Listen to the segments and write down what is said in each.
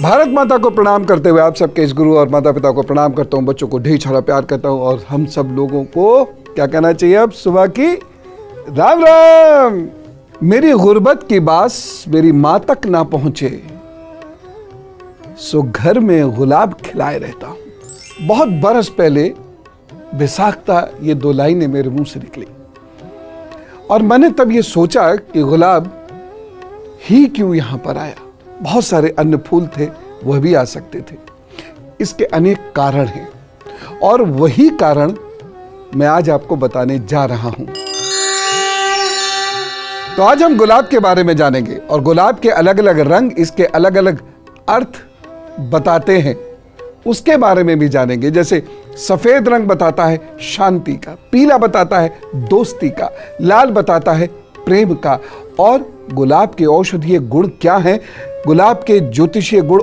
भारत माता को प्रणाम करते हुए आप सबके इस गुरु और माता पिता को प्रणाम करता हूँ। बच्चों को ढेर सारा प्यार करता हूँ और हम सब लोगों को क्या कहना चाहिए अब सुबह की राम राम। मेरी गुर्बत की बास मेरी माँ तक ना पहुंचे, सो घर में गुलाब खिलाए रहता हूं। बहुत बरस पहले बैसाखता ये दो लाइनें मेरे मुंह से निकली और मैंने तब ये सोचा कि गुलाब ही क्यों यहां पर आया। बहुत सारे अन्य फूल थे, वह भी आ सकते थे। इसके अनेक कारण हैं और वही कारण मैं आज आपको बताने जा रहा हूं। तो आज हम गुलाब के बारे में जानेंगे और गुलाब के अलग अलग रंग, इसके अलग अलग अर्थ बताते हैं, उसके बारे में भी जानेंगे। जैसे सफेद रंग बताता है शांति का, पीला बताता है दोस्ती का, लाल बताता है प्रेम का। और गुलाब के औषधीय गुण क्या हैं, गुलाब के ज्योतिषीय गुण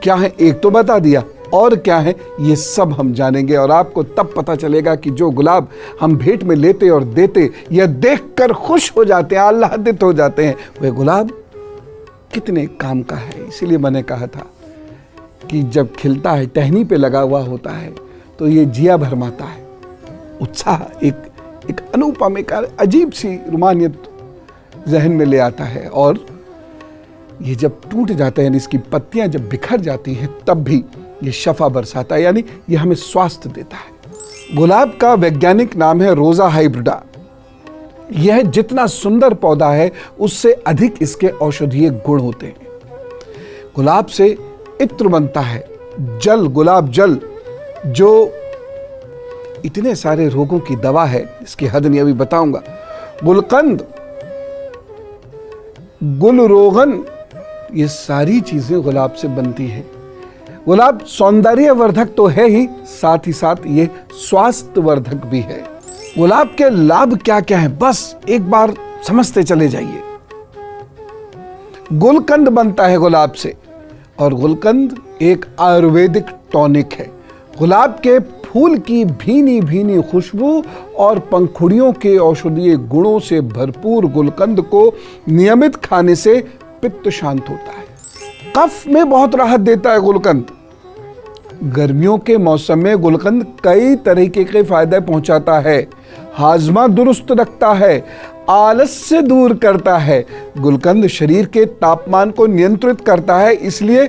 क्या हैं, एक तो बता दिया, और क्या है ये सब हम जानेंगे। और आपको तब पता चलेगा कि जो गुलाब हम भेंट में लेते और देते या देखकर खुश हो जाते हैं, आह्लादित हो जाते हैं, वह गुलाब कितने काम का है। इसीलिए मैंने कहा था कि जब खिलता है, टहनी पे लगा हुआ होता है, तो ये जिया भरमाता है, उत्साह, एक अनुपम, एक अजीब सी रुमानियत जहन में ले आता है। और ये जब टूट जाते हैं, इसकी पत्तियां जब बिखर जाती हैं, तब भी ये शफा बरसाता है, यानी ये हमें स्वास्थ्य देता है। गुलाब का वैज्ञानिक नाम है रोजा हाइब्रिडा। यह जितना सुंदर पौधा है उससे अधिक इसके औषधीय गुण होते हैं। गुलाब से इत्र बनता है, जल, गुलाब जल, जो इतने सारे रोगों की दवा है, इसकी हद नहीं अभी बताऊंगा। गुलकंद, गुलरोगन, ये सारी चीजें गुलाब से बनती हैं। गुलाब सौंदर्यवर्धक तो है ही, साथ ही साथ ये स्वास्थ्यवर्धक भी है। गुलाब के लाभ क्या क्या है, बस एक बार समझते चले जाइए। गुलकंद बनता है गुलाब से और गुलकंद एक आयुर्वेदिक टॉनिक है। गुलाब के फूल की भीनी भीनी खुशबू और पंखुड़ियों के औषधीय गुणों से भरपूर गुलकंद को नियमित खाने से पित्त शांत होता है। कफ में बहुत राहत देता है गुलकंद। गर्मियों के मौसम में गुलकंद कई तरीके के फायदे पहुंचाता है। हाजमा दुरुस्त रखता है, आलस्य दूर करता है। गुलकंद शरीर के तापमान को नियंत्रित करता है, इसलिए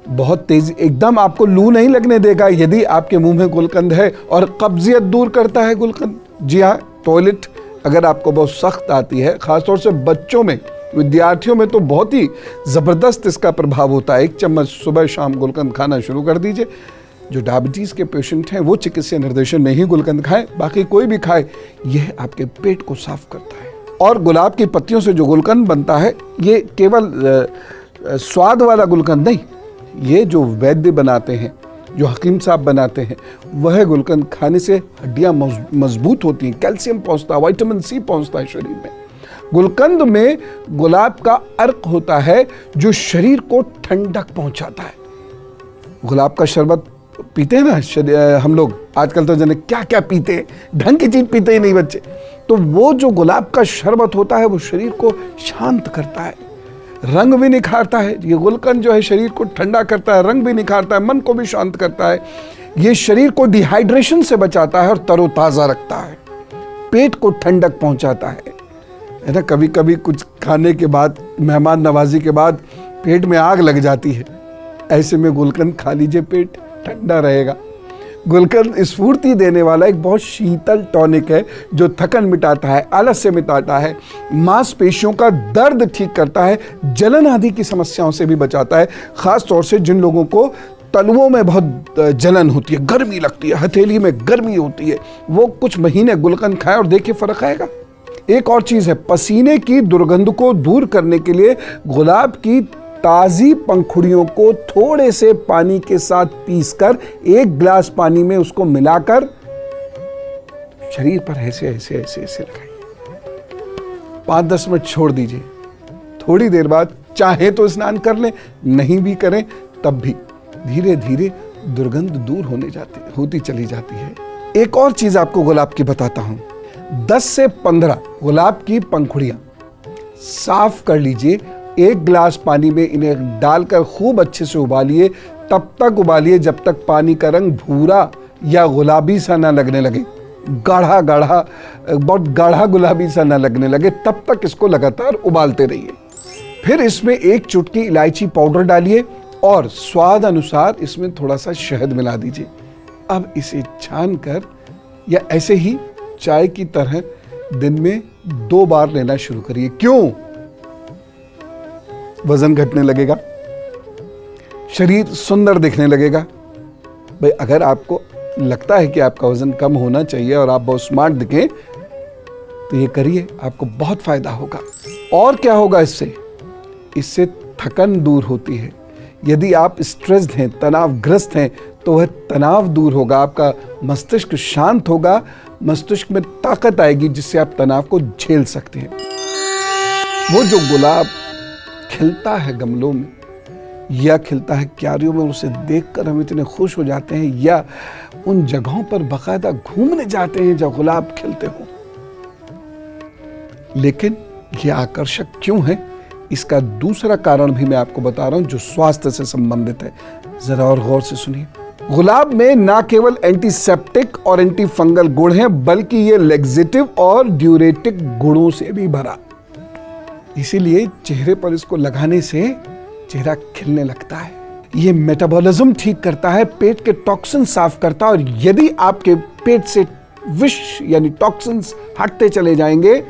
बहुत तेजी, एकदम आपको लू नहीं लगने देगा यदि आपके मुंह में गुलकंद है। और कब्जियत दूर करता है गुलकंद। जी हाँ, टॉयलेट अगर आपको बहुत सख्त आती है, खासतौर से बच्चों में, विद्यार्थियों में तो बहुत ही जबरदस्त इसका प्रभाव होता है। 1 चम्मच सुबह शाम गुलकंद खाना शुरू कर दीजिए। जो डायबिटीज के पेशेंट हैं वो चिकित्सीय निर्देशन में ही गुलकंद खाएं, बाकी कोई भी खाए, यह आपके पेट को साफ करता है। और गुलाब की पत्तियों से जो गुलकंद बनता है, ये केवल स्वाद वाला गुलकंद नहीं, ये जो वैद्य बनाते हैं, जो हकीम साहब बनाते हैं, वह गुलकंद खाने से हड्डियां मजबूत होती हैं, कैल्शियम पहुंचता है, विटामिन सी पहुंचता है शरीर में। गुलकंद में गुलाब का अर्क होता है जो शरीर को ठंडक पहुंचाता है। गुलाब का शरबत पीते हैं ना हम लोग, आजकल तो जाने क्या क्या पीते हैं, ढंग की चीज पीते ही नहीं बच्चे। तो वो जो गुलाब का शरबत होता है वो शरीर को शांत करता है, रंग भी निखारता है। ये गुलकंद जो है शरीर को ठंडा करता है, रंग भी निखारता है, मन को भी शांत करता है। ये शरीर को डिहाइड्रेशन से बचाता है और तरोताजा रखता है, पेट को ठंडक पहुंचाता है ना। कभी कभी कुछ खाने के बाद, मेहमान नवाजी के बाद पेट में आग लग जाती है, ऐसे में गुलकंद खा लीजिए, पेट ठंडा रहेगा। गुलकंद स्फूर्ति देने वाला एक बहुत शीतल टॉनिक है जो थकन मिटाता है, आलस्य मिटाता है, मांसपेशियों का दर्द ठीक करता है, जलन आदि की समस्याओं से भी बचाता है। खास तौर से जिन लोगों को तलवों में बहुत जलन होती है, गर्मी लगती है, हथेली में गर्मी होती है, वो कुछ महीने गुलकंद खाएं और देखिए फर्क आएगा। एक और चीज है, पसीने की दुर्गंध को दूर करने के लिए गुलाब की ताजी पंखुड़ियों को थोड़े से पानी के साथ पीसकर 1 गिलास पानी में उसको मिलाकर शरीर पर ऐसे ऐसे ऐसे ऐसे लगाइए, 5-10 मिनट छोड़ दीजिए। थोड़ी देर बाद चाहे तो स्नान कर लें, नहीं भी करें तब भी धीरे धीरे दुर्गंध दूर होती चली जाती है। एक और चीज आपको गुलाब की बताता हूं, 10 से 15 गुलाब की पंखुड़ियां साफ कर लीजिए 1 गिलास पानी में इन्हें डालकर खूब अच्छे से उबालिए। तब तक उबालिए जब तक पानी का रंग भूरा या गुलाबी सा ना लगने लगे, गाढ़ा गाढ़ा, बहुत गाढ़ा गुलाबी सा ना लगने लगे, तब तक इसको लगातार उबालते रहिए। फिर इसमें 1 चुटकी इलायची पाउडर डालिए और स्वाद अनुसार इसमें थोड़ा सा शहद मिला दीजिए। अब इसे छानकर या ऐसे ही चाय की तरह दिन में 2 बार लेना शुरू करिए। क्यों? वजन घटने लगेगा, शरीर सुंदर दिखने लगेगा। भाई अगर आपको लगता है कि आपका वजन कम होना चाहिए और आप बहुत स्मार्ट दिखें तो ये करिए, आपको बहुत फायदा होगा। और क्या होगा इससे थकन दूर होती है। यदि आप स्ट्रेस्ड हैं, तनावग्रस्त हैं, तो वह तनाव दूर होगा, आपका मस्तिष्क शांत होगा, मस्तिष्क में ताकत आएगी जिससे आप तनाव को झेल सकते हैं। वो जो गुलाब खिलता है गमलों में या खिलता है क्यारियों में, उसे देखकर हम इतने खुश हो जाते हैं, या उन जगहों पर बाकायदा घूमने जाते हैं जहाँ गुलाब खिलते हो। लेकिन यह आकर्षक क्यों है, इसका दूसरा कारण भी मैं आपको बता रहा हूं जो स्वास्थ्य से संबंधित है। जरा और गौर से सुनिए। गुलाब में ना केवल एंटीसेप्टिक और एंटी फंगल गुण हैं, बल्कि ये लेक्सेटिव और ड्यूरेटिक गुणों से भी भरा। इसीलिए चेहरे पर इसको लगाने से चेहरा खिलने लगता है। ये मेटाबॉलिज्म ठीक करता है, पेट के टॉक्सिन साफ करता है, और यदि आपके पेट से विष यानी टॉक्सिन्स हटते चले जाएंगे,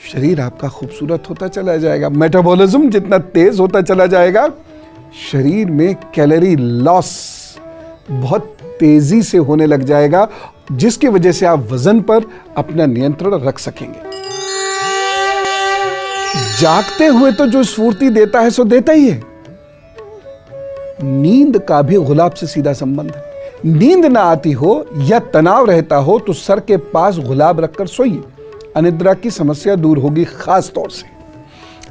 शरीर आपका खूबसूरत होता चला जाएगा। मेटाबॉलिज्म जितना तेज होता चला जाएगा, शरीर में कैलोरी लॉस बहुत तेजी से होने लग जाएगा, जिसकी वजह से आप वजन पर अपना नियंत्रण रख सकेंगे। जागते हुए तो जो स्फूर्ति देता है सो देता ही है। नींद का भी गुलाब से सीधा संबंध है। नींद ना आती हो या तनाव रहता हो तो सर के पास गुलाब रखकर सोइए, अनिद्रा की समस्या दूर होगी। खास तौर से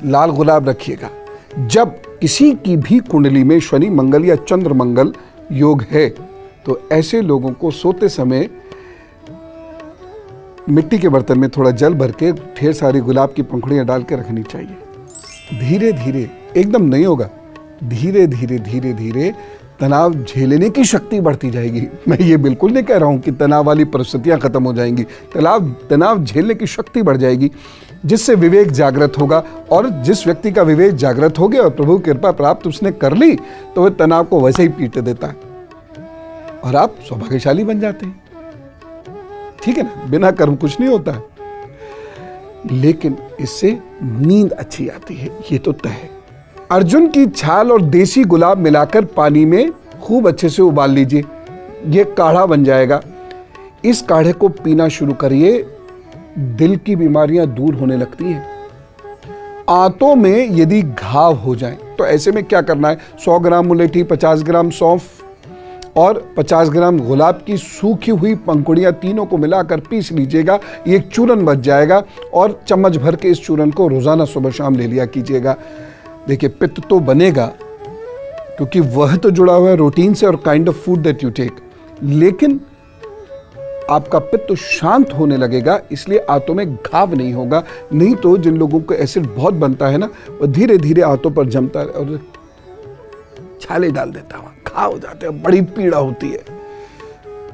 लाल गुलाब रखिएगा। जब किसी की भी कुंडली में शनि मंगल या चंद्र मंगल योग है तो ऐसे लोगों को सोते समय मिट्टी के बर्तन में थोड़ा जल भर के ढेर सारी गुलाब की पंखुड़ियां डाल के रखनी चाहिए। धीरे धीरे, एकदम नहीं होगा, धीरे धीरे धीरे धीरे तनाव झेलने की शक्ति बढ़ती जाएगी। मैं ये बिल्कुल नहीं कह रहा हूं कि तनाव वाली परिस्थितियां खत्म हो जाएंगी, तनाव झेलने की शक्ति बढ़ जाएगी, जिससे विवेक जागृत होगा। और जिस व्यक्ति का विवेक जागृत हो गया और प्रभु की कृपा प्राप्त उसने कर ली, तो वह तनाव को वैसे ही पीट देता है और आप सौभाग्यशाली बन जाते हैं। ठीक है ना, बिना कर्म कुछ नहीं होता है। लेकिन इससे नींद अच्छी आती है, ये तो तय है। अर्जुन की छाल और देसी गुलाब मिलाकर पानी में खूब अच्छे से उबाल लीजिए, ये काढ़ा बन जाएगा। इस काढ़े को पीना शुरू करिए, दिल की बीमारियां दूर होने लगती हैं। आंतों में यदि घाव हो जाए तो ऐसे में क्या करना है, 100 ग्राम मुलेठी, 50 ग्राम सौंफ और 50 ग्राम गुलाब की सूखी हुई पंखुड़ियां, तीनों को मिलाकर पीस लीजिएगा। ये एक चूरन बच जाएगा और चम्मच भर के इस चूरन को रोजाना सुबह शाम ले लिया कीजिएगा। देखिए, पित्त तो बनेगा क्योंकि वह तो जुड़ा हुआ है रूटीन से और kind of food that you take, लेकिन आपका पित्त शांत होने लगेगा, इसलिए आंतों में घाव नहीं होगा। नहीं तो जिन लोगों को एसिड बहुत बनता है ना, वो धीरे धीरे आंतों पर जमता है और छाले डाल देता है, घाव हो जाते हैं, बड़ी पीड़ा होती है।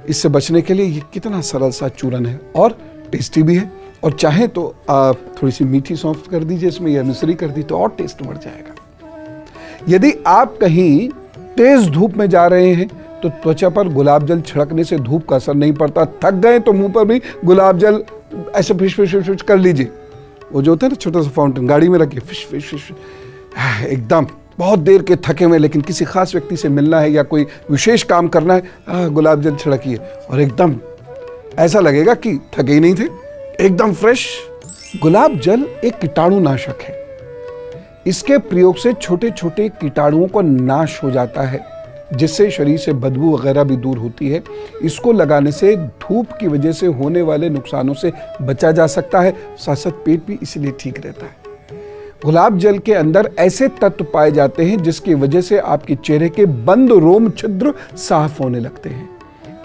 इससे बचने के लिए ये कितना सरल सा चूरन है और टेस्टी भी है। और चाहे तो आप थोड़ी सी मीठी सौंफ कर दीजिए इसमें या मिश्री कर दी तो और टेस्ट बढ़ जाएगा। यदि आप कहीं तेज धूप में जा रहे हैं तो त्वचा पर गुलाब जल छिड़कने से धूप का असर नहीं पड़ता। थक गए तो मुंह पर भी गुलाब जल ऐसे फिश फिश फिश कर लीजिए। वो जो होता है ना छोटा सा फाउंटेन, गाड़ी में रखिए, फिश फिश फिश, एकदम बहुत देर के थके हुए लेकिन किसी खास व्यक्ति से मिलना है या कोई विशेष काम करना है, गुलाब जल छिड़किए और एकदम ऐसा लगेगा कि थके ही नहीं थे, एकदम फ्रेश। गुलाब जल एक कीटाणुनाशक है। इसके प्रयोग से छोटे छोटे कीटाणुओं का नाश हो जाता है, जिससे शरीर से बदबू वगैरह भी दूर होती है। इसको लगाने से धूप की वजह से होने वाले नुकसानों से बचा जा सकता है, साथ साथ पेट भी इसलिए ठीक रहता है। गुलाब जल के अंदर ऐसे तत्व पाए जाते हैं जिसकी वजह से आपके चेहरे के बंद रोम छिद्र साफ होने लगते हैं।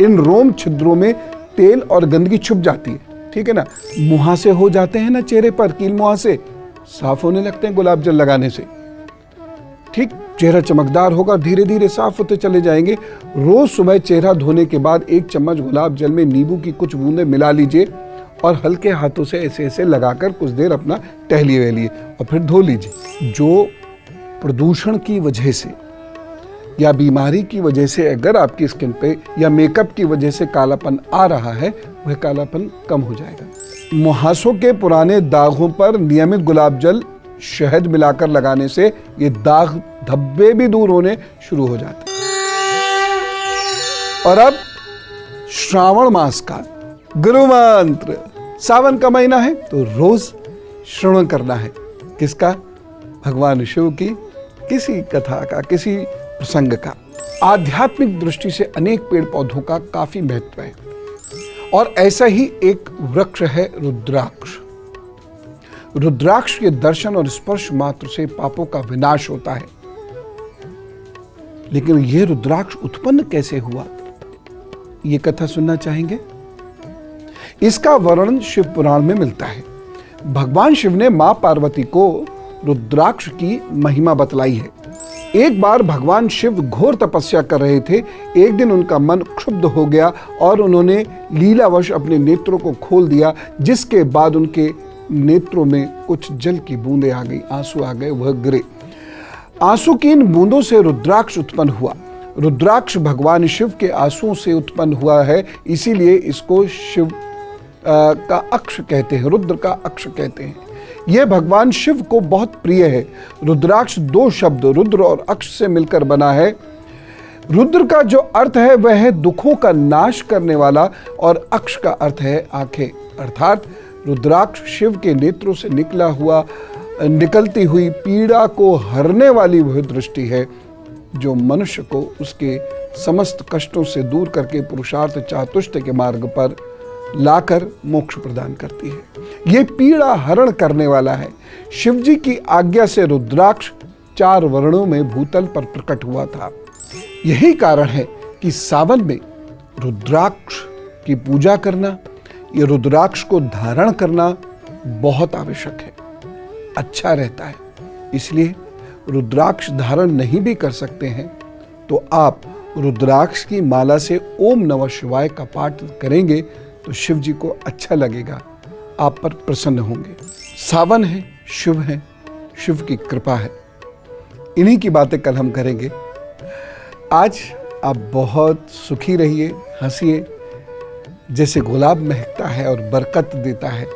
इन रोम छिद्रों में तेल और गंदगी छुप जाती है, ठीक है ना। मुहासे हो जाते हैं ना चेहरे पर, कील मुहासे, साफ होने लगते हैं गुलाब जल लगाने से। ठीक, चेहरा चमकदार होगा, धीरे धीरे साफ होते चले जाएंगे। रोज सुबह चेहरा धोने के बाद 1 चम्मच गुलाब जल में नींबू की कुछ बूंदें मिला लीजिए और हल्के हाथों से ऐसे ऐसे लगाकर कुछ देर अपना टहलिए वहलिए और फिर धो लीजिए। जो प्रदूषण की वजह से या बीमारी की वजह से अगर आपकी स्किन पे या मेकअप की वजह से कालापन आ रहा है, वह कालापन कम हो जाएगा। मुहासों के पुराने दागों पर नियमित गुलाब जल शहद मिलाकर लगाने से ये दाग धब्बे भी दूर होने शुरू हो जाते हैं। और अब श्रावण मास का गुरु मंत्र, सावन का महीना है तो रोज श्रवण करना है। किसका? भगवान शिव की किसी कथा का, किसी प्रसंग का। आध्यात्मिक दृष्टि से अनेक पेड़ पौधों का काफी महत्व है और ऐसा ही एक वृक्ष है रुद्राक्ष। रुद्राक्ष के दर्शन और स्पर्श मात्र से पापों का विनाश होता है। लेकिन यह रुद्राक्ष उत्पन्न कैसे हुआ, यह कथा सुनना चाहेंगे? इसका वर्णन शिव पुराण में मिलता है। भगवान शिव ने मां पार्वती को रुद्राक्ष की महिमा बतलाई है। एक बार भगवान शिव घोर तपस्या कर रहे थे। एक दिन उनका मन क्षुब्ध हो गया और उन्होंने लीलावश अपने नेत्रों को खोल दिया, जिसके बाद उनके नेत्रों में कुछ जल की बूंदें आ गई, आंसू आ गए, वह गिरे। आंसू की इन बूंदों से रुद्राक्ष उत्पन्न हुआ। रुद्राक्ष भगवान शिव के आंसुओं से उत्पन्न हुआ है, इसीलिए इसको शिव का अक्ष कहते हैं, रुद्र का अक्ष कहते हैं। यह भगवान शिव को बहुत प्रिय है। रुद्राक्ष 2 शब्द रुद्र और अक्ष से मिलकर बना है। रुद्र का जो अर्थ है वह है दुखों का नाश करने वाला और अक्ष का अर्थ है आंखें। अर्थात रुद्राक्ष शिव के नेत्रों से निकलती हुई पीड़ा को हरने वाली वह दृष्टि है जो मनुष्य को उसके समस्त कष्टों से दूर करके पुरुषार्थ चातुष्ट के मार्ग पर लाकर मोक्ष प्रदान करती है। ये पीड़ा हरण करने वाला है। शिव जी की आज्ञा से रुद्राक्ष 4 वर्णों में भूतल पर प्रकट हुआ था। यही कारण है कि सावन में रुद्राक्ष की पूजा करना, ये रुद्राक्ष को धारण करना बहुत आवश्यक है, अच्छा रहता है। इसलिए रुद्राक्ष धारण नहीं भी कर सकते हैं तो आप रुद्राक्ष की माला से ओम नमः शिवाय का पाठ करेंगे तो शिव जी को अच्छा लगेगा, आप पर प्रसन्न होंगे। सावन है, शुभ है, शिव की कृपा है। इन्हीं की बातें कल हम करेंगे। आज आप बहुत सुखी रहिए, हंसिए। जैसे गुलाब महकता है और बरकत देता है,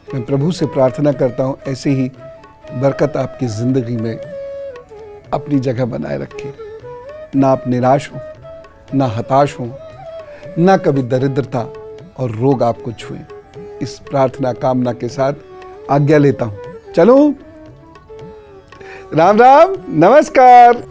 मैं प्रभु से प्रार्थना करता हूँ ऐसे ही बरकत आपकी जिंदगी में अपनी जगह बनाए रखे। ना आप निराश हो, ना हताश हो, ना कभी दरिद्रता और रोग आपको छुए। इस प्रार्थना कामना के साथ आज्ञा लेता हूँ। चलो, राम राम, नमस्कार।